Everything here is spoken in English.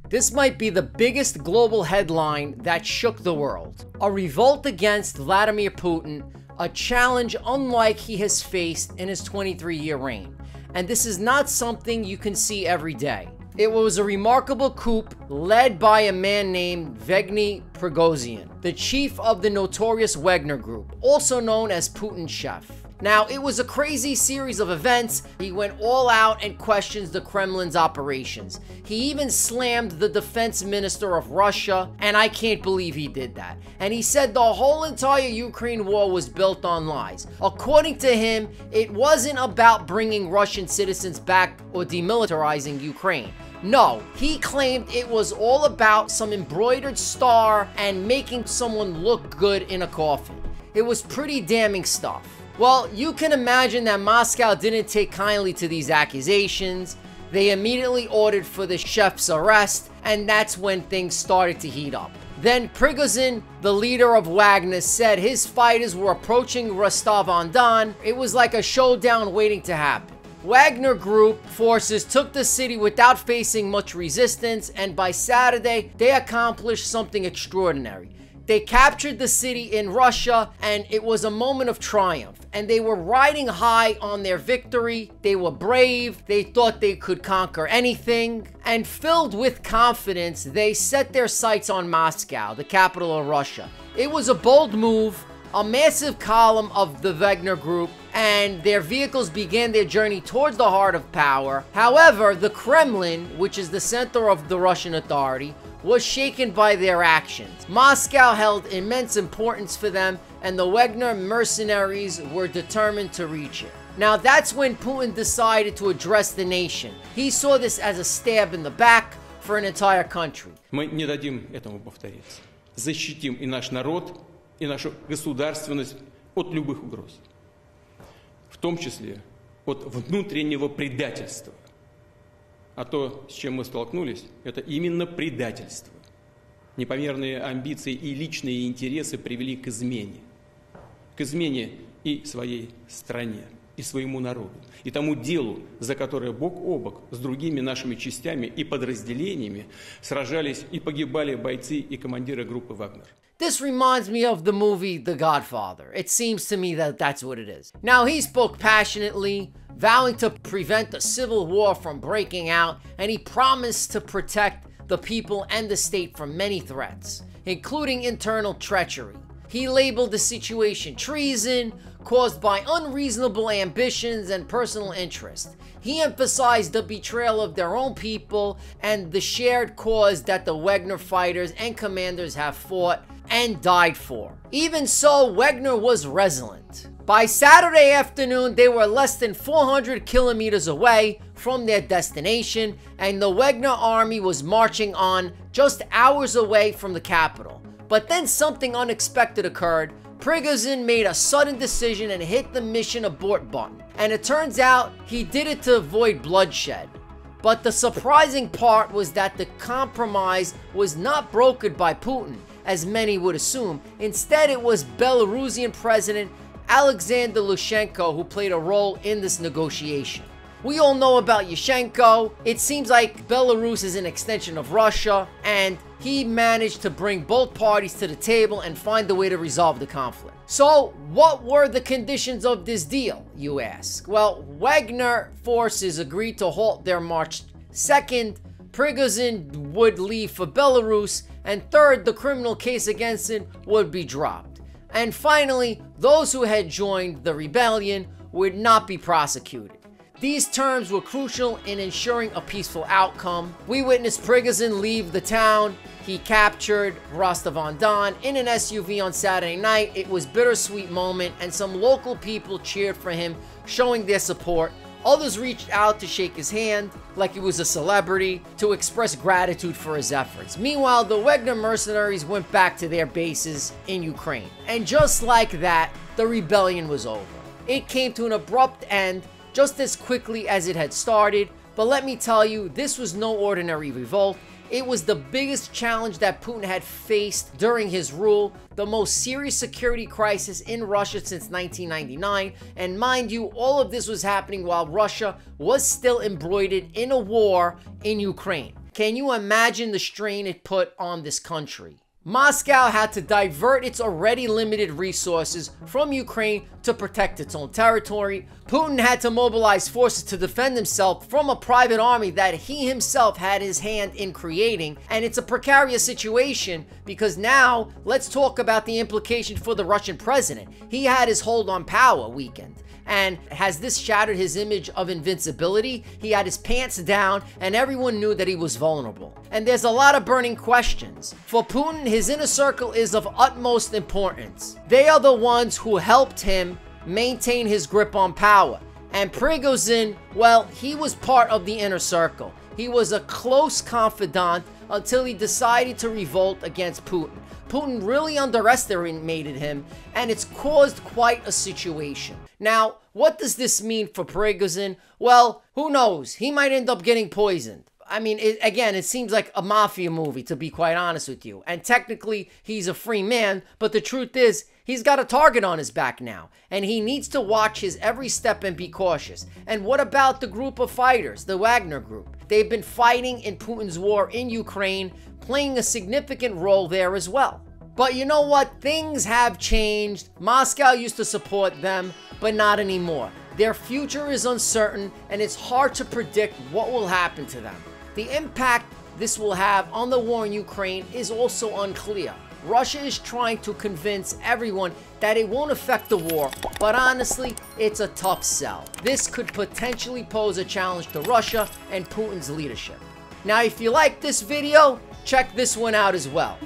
This might be the biggest global headline that shook the world. A revolt against Vladimire Putin, a challenge unlike he has faced in his 23-year reign. And this is not something you can see every day. It was a remarkable coup led by a man named Yevgeny Prigozhin, the chief of the notorious Wagner Group, also known as Putin's chef. Now, it was a crazy series of events. He went all out and questions the Kremlin's operations. He even slammed the defense minister of Russia, and I can't believe he did that. And he said the whole entire Ukraine war was built on lies. According to him, it wasn't about bringing Russian citizens back or demilitarizing Ukraine. No, he claimed it was all about some embroidered star and making someone look good in a coffin. It was pretty damning stuff. Well, you can imagine that Moscow didn't take kindly to these accusations. They immediately ordered for the chef's arrest, and that's when things started to heat up. Then Prigozhin, the leader of Wagner, said his fighters were approaching Rostov-on-Don. It was like a showdown waiting to happen. Wagner Group forces took the city without facing much resistance, and by Saturday, they accomplished something extraordinary. They captured the city in Russia, and it was a moment of triumph. And they were riding high on their victory. They were brave. They thought they could conquer anything. And filled with confidence, they set their sights on Moscow, the capital of Russia. It was a bold move, a massive column of the Wagner Group, and their vehicles began their journey towards the heart of power. However, the Kremlin, which is the center of the Russian authority, was shaken by their actions. Moscow held immense importance for them, and the Wagner mercenaries were determined to reach it. Now, that's when Putin decided to address the nation. He saw this as a stab in the back for an entire country. Мы не дадим этому повториться. Защитим и наш народ, и нашу государственность от любых угроз. В том числе от внутреннего предательства. А то, с чем мы столкнулись, это именно предательство. Непомерные амбиции и личные интересы привели к измене. К измене и своей стране, и своему народу, и тому делу, за которое бок о бок с другими нашими частями и подразделениями сражались и погибали бойцы и командиры группы «Вагнер». This reminds me of the movie The Godfather. It seems to me that that's what it is. Now, he spoke passionately, vowing to prevent the civil war from breaking out, and he promised to protect the people and the state from many threats, including internal treachery. He labeled the situation treason, caused by unreasonable ambitions and personal interest. He emphasized the betrayal of their own people and the shared cause that the Wagner fighters and commanders have fought and died for. Even so, Wagner was resilient. By Saturday afternoon, they were less than 400 kilometers away from their destination, and the Wagner army was marching on just hours away from the capital. But then something unexpected occurred. Prigozhin made a sudden decision and hit the mission abort button. And it turns out he did it to avoid bloodshed. But the surprising part was that the compromise was not brokered by Putin, as many would assume. Instead, it was Belarusian President Alexander Lukashenko who played a role in this negotiation. We all know about Yushchenko. It seems like Belarus is an extension of Russia, and he managed to bring both parties to the table and find a way to resolve the conflict. So, what were the conditions of this deal, you ask? Well, Wagner forces agreed to halt their march. Second, Prigozhin would leave for Belarus, and third, the criminal case against him would be dropped. And finally, those who had joined the rebellion would not be prosecuted. These terms were crucial in ensuring a peaceful outcome. We witnessed Prigozhin leave the town. He captured Rostov-on-Don in an SUV on Saturday night. It was a bittersweet moment, and some local people cheered for him, showing their support. Others reached out to shake his hand like he was a celebrity, to express gratitude for his efforts. Meanwhile, the Wagner mercenaries went back to their bases in Ukraine. And just like that, the rebellion was over. It came to an abrupt end just as quickly as it had started. But let me tell you, this was no ordinary revolt. It was the biggest challenge that Putin had faced during his rule, the most serious security crisis in Russia since 1999. And mind you, all of this was happening while Russia was still embroidered in a war in Ukraine. Can you imagine the strain it put on this country? Moscow had to divert its already limited resources from Ukraine to protect its own territory. Putin had to mobilize forces to defend himself from a private army that he himself had his hand in creating. And it's a precarious situation because now let's talk about the implication for the Russian president. He had his hold on power weakened. And has this shattered his image of invincibility? He had his pants down and everyone knew that he was vulnerable. And there's a lot of burning questions. For Putin, his inner circle is of utmost importance. They are the ones who helped him maintain his grip on power. And Prigozhin, well, he was part of the inner circle. He was a close confidant until he decided to revolt against Putin. Putin really underestimated him, and it's caused quite a situation. Now, what does this mean for Prigozhin? Well, who knows? He might end up getting poisoned. I mean, it seems like a mafia movie, to be quite honest with you. And technically, he's a free man, but the truth is, he's got a target on his back now, and he needs to watch his every step and be cautious. And what about the group of fighters, the Wagner Group? They've been fighting in Putin's war in Ukraine, playing a significant role there as well. But you know what? Things have changed. Moscow used to support them, but not anymore. Their future is uncertain, and it's hard to predict what will happen to them. The impact this will have on the war in Ukraine is also unclear. Russia is trying to convince everyone that it won't affect the war, but honestly, it's a tough sell. This could potentially pose a challenge to Russia and Putin's leadership. Now, if you like this video, check this one out as well.